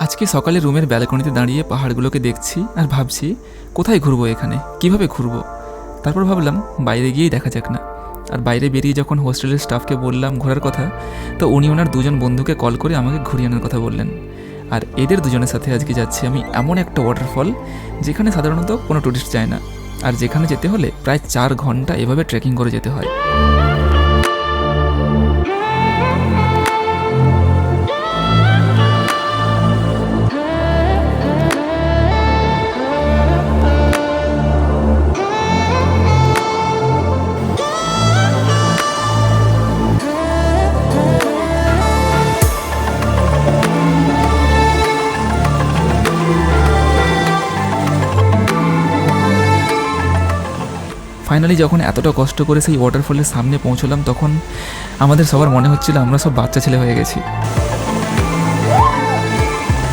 আজকে সকালে রুমের ব্যালকনিতে দাঁড়িয়ে পাহাড়গুলোকে দেখছি আর ভাবছি কোথায় ঘুরবো, এখানে কিভাবে ঘুরবো। তারপর ভাবলাম বাইরে গিয়েই দেখা যাক না। আর বাইরে বেরিয়ে যখন হোস্টেলের স্টাফকে বললাম ঘোরার কথা, তো উনি ওনার দুজন বন্ধুকে কল করে আমাকে ঘুরিয়ে আনার কথা বললেন। আর এদের দুজনের সাথে আজকে যাচ্ছি আমি এমন একটা ওয়াটারফল যেখানে সাধারণত কোনো টুরিস্ট যায় না, আর যেখানে যেতে হলে প্রায় 4 ঘন্টা এভাবে ট্রেকিং করে যেতে হয়। ফাইনালি যখন এতটা কষ্ট করে সেই ওয়াটারফলের সামনে পৌঁছলাম, তখন আমাদের সবার মনে হচ্ছিল আমরা সব বাচ্চা ছেলে হয়ে গেছি।